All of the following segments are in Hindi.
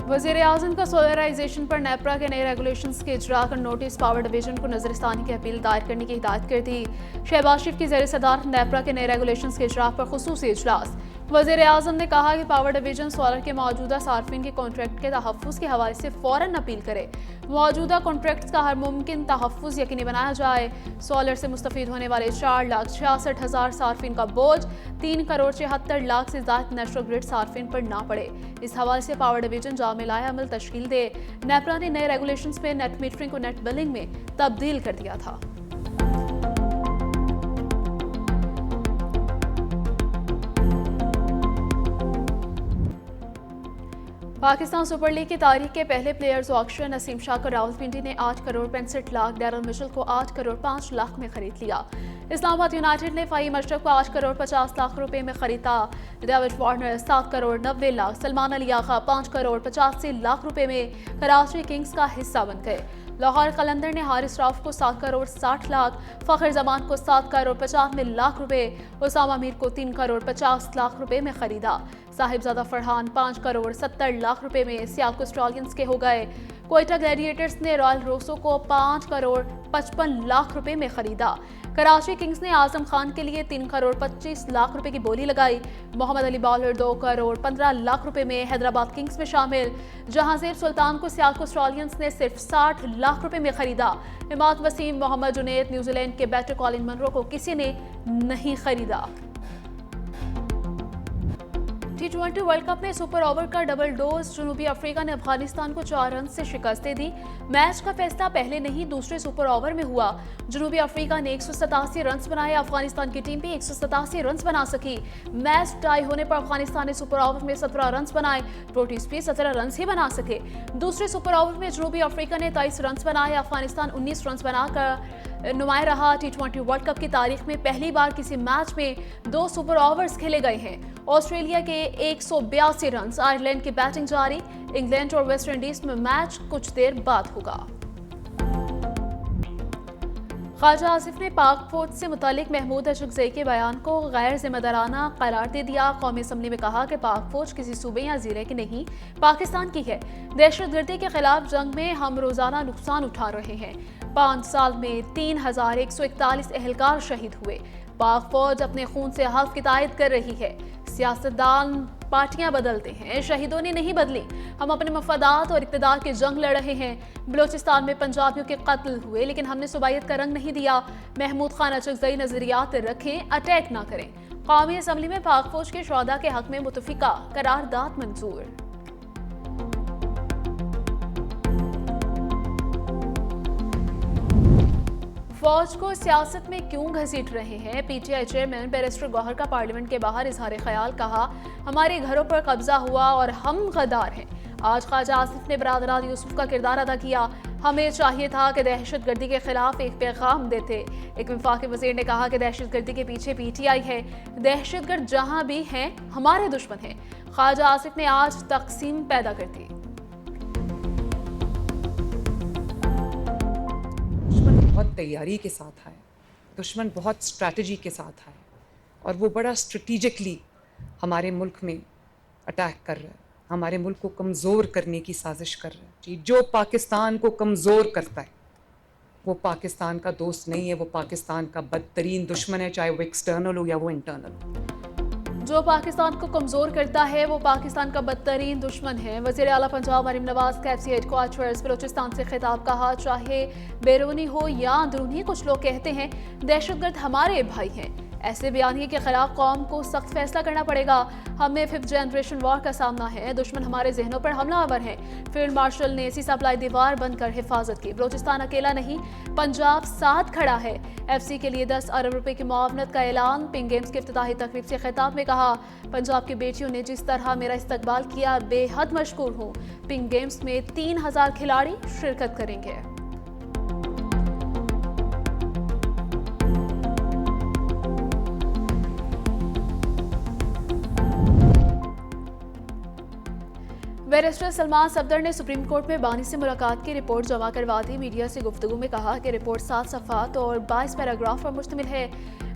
वज़ीर-ए-आज़म का सोलराइजेशन पर नेपरा के नए रेगुलेशंस के इजरा का नोटिस पावर डिवीजन को नजरसानी की अपील दायर करने की हिदायत कर दी। शहबाज शरीफ की ज़ेर सदारत नेपरा के नए रेगुलेशंस के इजरा पर खुसूसी इजलास। वज़ीर-ए-आज़म ने कहा कि पावर डिवीजन सोलर के मौजूदा सार्फिन के कॉन्ट्रैक्ट के तहफ़्फ़ुज़ के हवाले से फ़ौरन अपील करे। मौजूदा कॉन्ट्रैक्ट्स का हर मुमकिन तहफ़्फ़ुज़ यकीनी बनाया जाए। सोलर से मुस्तफ़ीद होने वाले 4,66,000 सार्फिन का बोझ 3,74,00,000 से ज़ायद नेशनल ग्रिड सार्फिन पर ना पड़े। इस हवाले से पावर डिवीजन जामे लाए अमल तश्कील दे। नेपरा ने नए रेगुलेशंस में नेट मीटरिंग को नेट बिलिंग में तब्दील कर दिया था। पाकिस्तान सुपर लीग की तारीख के पहले प्लेयर्स ऑक्शन नसीम शाह को रावलपिंडी ने 8 करोड़ 65 लाख, डैरल मिशेल को 8 करोड़ 5 लाख में खरीद लिया। इस्लामाबाद यूनाइटेड ने फ़हीम अशरफ को 8 करोड़ 50 लाख रुपए में खरीदा। डेविड वार्नर 7 करोड़ 90 लाख, सलमान अली आगा 5 करोड़ 85 लाख रुपए में कराची किंग्स का हिस्सा बन गए। लाहौर कलंदर ने हारिस राफ को 7 करोड़ 60 लाख, फ़खर जमान को 7 करोड़ 95 लाख रुपए, उसामा मीर को 3 करोड़ 50 लाख रुपए में खरीदा। साहिबजादा फरहान 5 करोड़ 70 लाख रुपए में सियालकोट स्टॉलियंस के हो गए। कोयटा ग्लैडिएटर्स ने रॉयल रोसो को 5 करोड़ 55 लाख रुपए में खरीदा। कराची किंग्स ने आजम खान के लिए 3 करोड़ 25 लाख रुपए की बोली लगाई। मोहम्मद अली बॉलर 2 करोड़ 15 लाख रुपए में हैदराबाद किंग्स में शामिल। जहांगीर सुल्तान को सियालकोट स्टॉलियंस ने सिर्फ 60 लाख रुपए में खरीदा। इमाद वसीम, मोहम्मद जुनैद, न्यूजीलैंड के बैटर कॉलिन मनरो को किसी ने नहीं खरीदा। T20 वर्ल्ड कप में सुपर ओवर का डबल डोज। जनूबी अफ्रीका ने अफगानिस्तान को 4 रन से शिकस्त दे दी। मैच का फैसला पहले नहीं दूसरे सुपर ओवर में हुआ। जनूबी अफ्रीका ने 187 रन बनाए, अफगानिस्तान की टीम भी 187 रन बना सकी। मैच टाई होने पर अफगानिस्तान ने सुपर ओवर में 17 रन बनाए, प्रोटीज भी 17 रन ही बना सके। दूसरे सुपर ओवर में जनूबी अफ्रीका ने 23 रन बनाए, अफगानिस्तान 19 रन बनाकर नुमाया रहा। T20 वर्ल्ड कप की तारीख में पहली बार किसी मैच में 2 सुपर ओवर्स खेले गए हैं। ऑस्ट्रेलिया के 182 रन, आयरलैंड की बैटिंग जारी। इंग्लैंड और वेस्ट इंडीज में मैच कुछ देर बाद होगा। ख्वाजा आसिफ ने पाक फौज से मुतालिक महमूद अशरफजई के बयान को गैर जिम्मेदाराना करार दे दिया। कौमी असम्बली में कहा कि पाक फौज किसी सूबे या जिले की नहीं, पाकिस्तान की है। दहशतगर्दी के खिलाफ जंग में हम रोजाना नुकसान उठा रहे हैं। 5 साल में 3141 एहलकार शहीद हुए। पाक फौज अपने खून से हल्फ की तायद कर रही है। सियासतदान पार्टियां बदलते हैं, शहीदों ने नहीं बदली। हम अपने मफादात और इक़्तिदार की जंग लड़ रहे हैं। बलोचिस्तान में पंजाबियों के कत्ल हुए, लेकिन हमने सुबायत का रंग नहीं दिया। महमूद खान अशरफजई नजरियात रखें, अटैक ना करें। कौमी असम्बली में पाक फौज के शोहदा के हक में मुतफिका करारदाद मंजूर। फौज को सियासत में क्यों घसीट रहे हैं? पीटीआई चेयरमैन बैरिस्टर गौहर का पार्लियामेंट के बाहर इजहार ख्याल। कहा, हमारे घरों पर कब्जा हुआ और हम गद्दार हैं। आज ख्वाजा आसिफ ने बरादरान यूसुफ का किरदार अदा किया। हमें चाहिए था कि दहशतगर्दी के खिलाफ एक पैगाम देते। एक वफाकी वजीर ने कहा कि दहशतगर्दी के पीछे पीटीआई है। दहशतगर्द जहां भी हैं हमारे दुश्मन हैं। ख्वाजा आसिफ ने आज तकसीम पैदा कर दी। बहुत तैयारी के साथ आए, दुश्मन बहुत स्ट्रैटेजी के साथ आए और वो बड़ा स्ट्रेटिजिकली हमारे मुल्क में अटैक कर रहा है, हमारे मुल्क को कमज़ोर करने की साजिश कर रहा है। जो पाकिस्तान को कमज़ोर करता है वो पाकिस्तान का दोस्त नहीं है, वो पाकिस्तान का बदतरीन दुश्मन है, चाहे वो एक्सटर्नल हो या वो इंटरनल हो। जो पाकिस्तान को कमजोर करता है वो पाकिस्तान का बदतरीन दुश्मन है। वज़ीर आला पंजाब मरीम नवाज का KFC हेडक्वार्टर्स बलोचिस्तान से खिताब। कहा, चाहे बैरूनी हो या अंदरूनी, कुछ लोग कहते हैं दहशतगर्द हमारे भाई हैं। ऐसे बयानिए के खिलाफ कौम को सख्त फैसला करना पड़ेगा। हमें 5th जनरेशन वॉर का सामना है। दुश्मन हमारे जहनों पर हमलावर है। फील्ड मार्शल ने ऐसी सप्लाई दीवार बनकर हिफाजत की। बलोचिस्तान अकेला नहीं, पंजाब साथ खड़ा है। FC के लिए 10 अरब रुपए की मुआवनत का ऐलान। पिंक गेम्स की इफ्तिताही तकरीब से खिताब में कहा, पंजाब की बेटियों ने जिस तरह मेरा इस्तकबाल किया, बेहद मशकूर हूँ। पिंक गेम्स में 3000 खिलाड़ी शिरकत करेंगे। बैरिस्टर सलमान सफदर ने सुप्रीम कोर्ट में बानी से मुलाकात की रिपोर्ट जमा करवा दी। मीडिया से गुफ्तगू में कहा कि रिपोर्ट 7 सफ़ात और 22 पैराग्राफ पर मुश्तमिल है।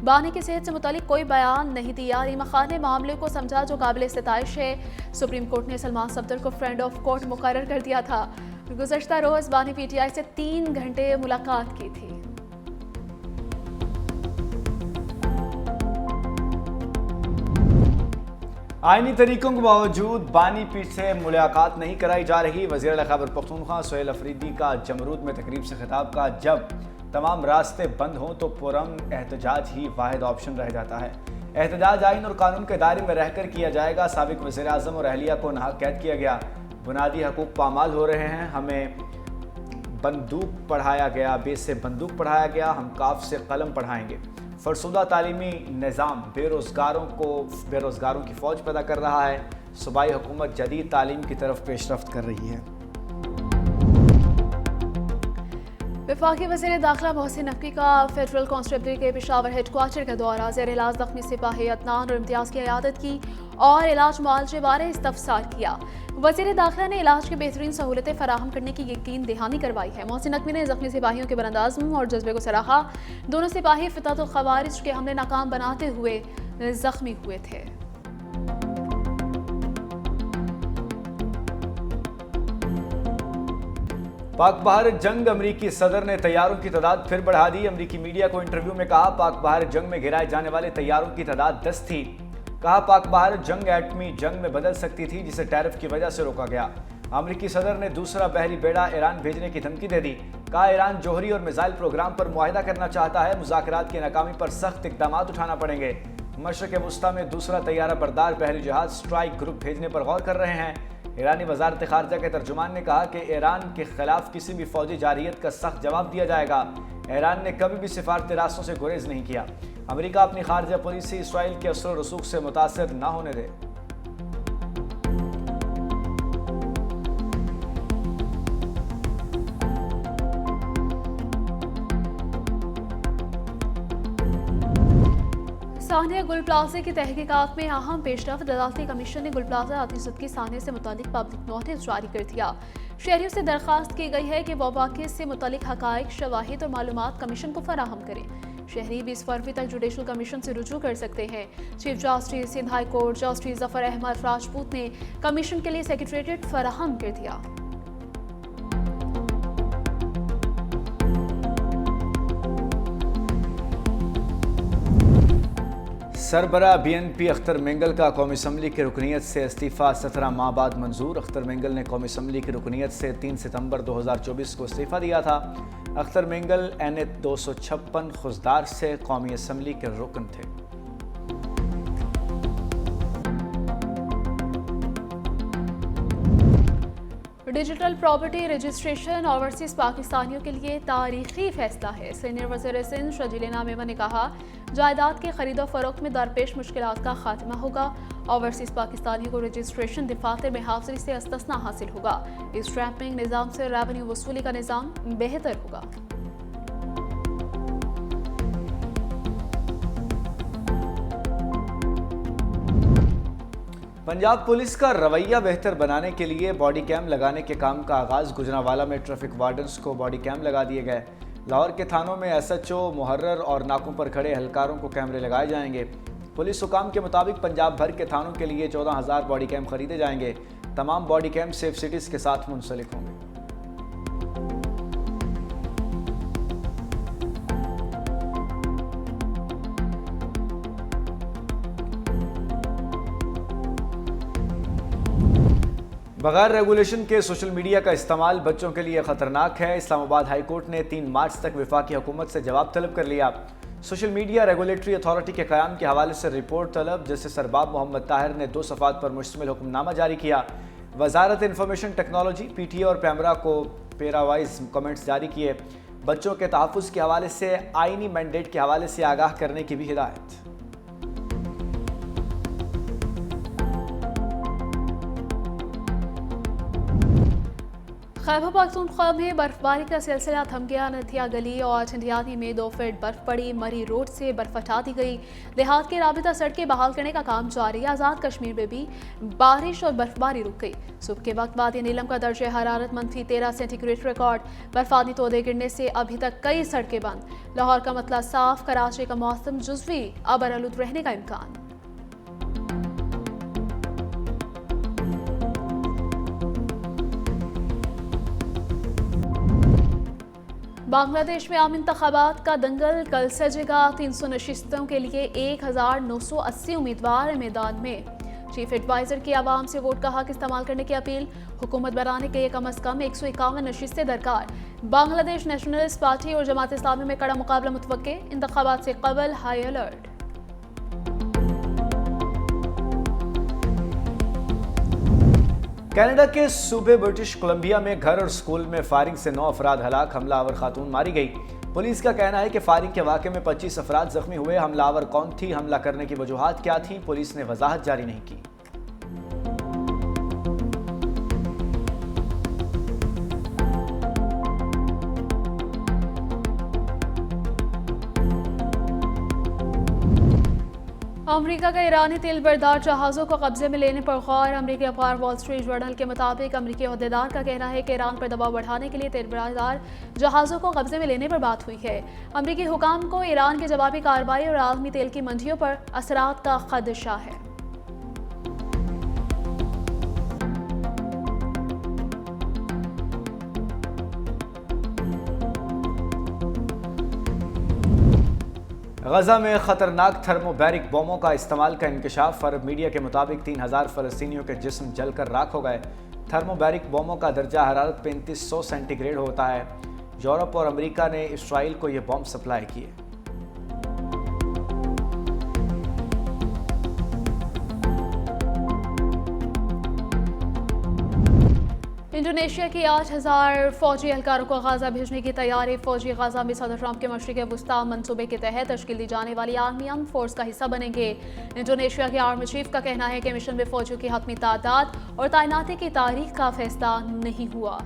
बानी की सेहत से मुतालिक कोई बयान नहीं दिया। रीमा खान ने मामले को समझा जो काबिल सताइश है। सुप्रीम कोर्ट ने सलमान सफदर को फ्रेंड ऑफ कोर्ट मुकर्रर कर दिया था। गुज़श्ता रोज़ बानी PTI से 3 घंटे मुलाकात की थी। आईनी तरीकों के बावजूद बानी पीठ से मुलाकात नहीं कराई जा रही। वज़ीर खैबर पख्तूनख्वा सुहेल अफरीदी का जमरूद में तकरीब से खिताब का जब तमाम रास्ते बंद हों तो पुरअमन एहतजाज ही वाहिद ऑप्शन रह जाता है। एहतजाज आइन और कानून के दायरे में रहकर किया जाएगा। साबिक वज़ीर आज़म और अहलिया को नाहक कैद किया गया। बुनियादी हकूक़ पामाल हो रहे हैं। हमें बंदूक पढ़ाया गया, बेस से बंदूक पढ़ाया गया, हम काफ से कलम पढ़ाएंगे। फरसुदा तालीमी निज़ाम बेरोज़गारों की फ़ौज पैदा कर रहा है। सूबाई हुकूमत जदीद तालीम की तरफ पेशरफ्त कर रही है। वफाकी वज़ीर दाखिला मोहसिन नकवी का फेडरल कांस्टेबल के पेशावर हेडक्वार्टर का दौरा। ज़ेर इलाज ज़ख्मी सिपाही अदनान और इम्तियाज़ की इयादत की और इलाज मुआवजे बारे इस्तफसार किया। वज़ीर दाखिला ने इलाज की बेहतरीन सहूलतें फराहम करने की यकीन दहानी करवाई है। मोहसिन नकवी ने ज़ख्मी सिपाहियों के बुलंदाज़्म और जज्बे को सराहा। दोनों सिपाही फितातुल ख़वारिज के हमले नाकाम बनाते हुए ज़ख्मी हुए थे। पाक भारत जंग, अमरीकी सदर ने तैयारों की तादाद फिर बढ़ा दी। अमरीकी मीडिया को इंटरव्यू में कहा पाक भारत जंग में गिराए जाने वाले तैयारों की तादाद 10 थी। कहा पाक भारत जंग एटमी जंग में बदल सकती थी जिसे टैरिफ की वजह से रोका गया। अमरीकी सदर ने दूसरा बहरी बेड़ा ईरान भेजने की धमकी दे दी। कहा ईरान जोहरी और मिसाइल प्रोग्राम पर मुआहिदा करना चाहता है। मुज़ाकरात की नाकामी पर सख्त इक़दाम उठाना पड़ेंगे। मशरक़ वुस्ता में दूसरा तैयारा बरदार बहरी जहाज स्ट्राइक ग्रुप भेजने पर गौर कर रहे हैं। ईरानी वज़ारत ख़ारजा के तर्जुमान ने कहा कि ईरान के खिलाफ किसी भी फौजी जारियत का सख्त जवाब दिया जाएगा। ईरान ने कभी भी सिफारती रास्तों से गुरेज नहीं किया। अमेरिका अपनी खारजा पॉलिसी इसराइल के असर रसूख से मुतासर न होने दे। सानिया गुल प्लाजा की तहकीकात में अहम पेशरफ्त। अदालती कमीशन ने गुल प्लाजा आतिशुदगी सानिया से मुतालिक पब्लिक नोटिस जारी कर दिया। शहरियों से दरख्वास्त की गई है कि वह वाक़े से मुतालिक हक़ाइक़, शवाहिद और मालूमात कमीशन को फराहम करें। शहरी 20 फरवरी तक जुडिशल कमीशन से रुजू कर सकते हैं। Chief justice Sindh high court justice Zafar Ahmed Rajput ने कमीशन के लिए सेक्रेटेरिएट फराहम कर दिया। सरबरा BNP अख्तर मेंगल का कौमी असम्बली की रुकनीत से इस्तीफ़ा 17 माह बाद मंजूर। अख्तर मेंगल ने कौमी असम्बली की रुकनीत से 3 सितंबर 2024 को इस्तीफ़ा दिया था। अख्तर मेंगल NA 256 खुजदार से कौमी असम्बली के रुकन थे। डिजिटल प्रॉपर्टी रजिस्ट्रेशन ओवरसीज पाकिस्तानियों के लिए तारीखी फैसला है। सीनियर वज़ीर सिंध शजीला मेमन ने कहा जायदाद के खरीदो फरोख्त में दरपेश मुश्किलात का खात्मा होगा। ओवरसीज पाकिस्तानियों को रजिस्ट्रेशन दफातर में हाजिरी से इस्तिस्ना हासिल होगा। इस ट्रैपिंग निज़ाम से रेवेन्यू वसूली का निज़ाम बेहतर होगा। पंजाब पुलिस का रवैया बेहतर बनाने के लिए बॉडी कैम लगाने के काम का आगाज़। गुजरांवाला में ट्रैफिक वार्डन्स को बॉडी कैम लगा दिए गए। लाहौर के थानों में SHO, मुहर्रर और नाकों पर खड़े एहलकारों को कैमरे लगाए जाएंगे। पुलिस हुकाम के मुताबिक पंजाब भर के थानों के लिए 14,000 बॉडी कैम खरीदे जाएंगे। तमाम बॉडी कैम सेफ सिटीज़ के साथ मुंसलिक होंगे। बगैर रेगुलेशन के सोशल मीडिया का इस्तेमाल बच्चों के लिए ख़तरनाक है। इस्लामाबाद हाई कोर्ट ने 3 मार्च तक वफाकी हुकूमत से जवाब तलब कर लिया। सोशल मीडिया रेगुलेटरी अथॉरिटी के क़याम के हवाले से रिपोर्ट तलब। जस्टिस सरबाब मोहम्मद ताहिर ने 2 सफ़ात पर मुश्तमिल हुक्मनामा जारी किया। वजारत इंफॉर्मेशन टेक्नोलॉजी PTA और पैमरा को पेरावाइज कमेंट्स जारी किए। बच्चों के तहफ़्फ़ुज़ के हवाले से आइनी मैंडेट के हवाले से आगाह करने की भी हिदायत। खैबर पख्तूनख्वा में बर्फबारी का सिलसिला थम गया। नथिया गली और ठंडियानी में 2 फीट बर्फ पड़ी। मरी रोड से बर्फ हटा दी गई। देहात की राबिता सड़कें बहाल करने का काम जारी। आज़ाद कश्मीर में भी बारिश और बर्फबारी रुक गई। सुबह के वक्त वादी नीलम का दर्जे हरारत -13 सेंटीग्रेड रिकॉर्ड। बर्फानी तोदे गिरने से अभी तक कई सड़कें बंद। लाहौर का मतला साफ। कराची का मौसम जुज़वी अबरआलूद रहने का इम्कान। बांग्लादेश में आम इंतखाबात का दंगल कल सजेगा। 300 नशिस्तों के लिए 1980 उम्मीदवार मैदान में। चीफ एडवाइजर की आवाम से वोट का हक इस्तेमाल करने की अपील। हुकूमत बनाने के लिए कम अज कम 151 नशिस्तें दरकार। बांग्लादेश नेशनलिस्ट पार्टी और जमात इस्लामी में कड़ा मुकाबला मुतवक्के। इंतखाबात से कबल हाई अलर्ट। कनाडा के सूबे ब्रिटिश कोलंबिया में घर और स्कूल में फायरिंग से 9 अफराद हलाक। हमलावर खातून मारी गई। पुलिस का कहना है कि फायरिंग के वाक़े में 25 अफराद जख्मी हुए। हमलावर कौन थी, हमला करने की वजूहात क्या थी, पुलिस ने वजाहत जारी नहीं की। अमेरिका का ईरानी तेल बरदार जहाज़ों को कब्जे में लेने पर गौर। अमेरिकी अखबार वॉल स्ट्रीट जर्नल के मुताबिक अमेरिकी अहदेदार का कहना है कि ईरान पर दबाव बढ़ाने के लिए तेल बरदार जहाज़ों को कब्जे में लेने पर बात हुई है। अमेरिकी हुकाम को ईरान की जवाबी कार्रवाई और आलमी तेल की मंडियों पर असरात का खदशा है। गजा में खतरनाक थर्मोबैरिक बमों का इस्तेमाल का इंकशाफ। अरब मीडिया के मुताबिक 3000 फ़लस्तीनियों के जिस्म जलकर राख हो गए। थर्मोबैरिक बमों का दर्जा हरारत 3500 सेंटीग्रेड होता है। यूरोप और अमेरिका ने इसराइल को ये बम सप्लाई किए। इंडोनेशिया की 8000 फौजी एहलकारों को गाजा भेजने की तैयारी। फौजी गाजा में सदर ट्रंप के मशरिक़ वस्ता मंसूबे के तहत तश्कील दी जाने वाली आर्मी आर्म फोर्स का हिस्सा बनेंगे। इंडोनेशिया के आर्मी चीफ का कहना है कि मिशन में फौजियों की हतमी तादाद और तैनाती की तारीख का फैसला नहीं हुआ।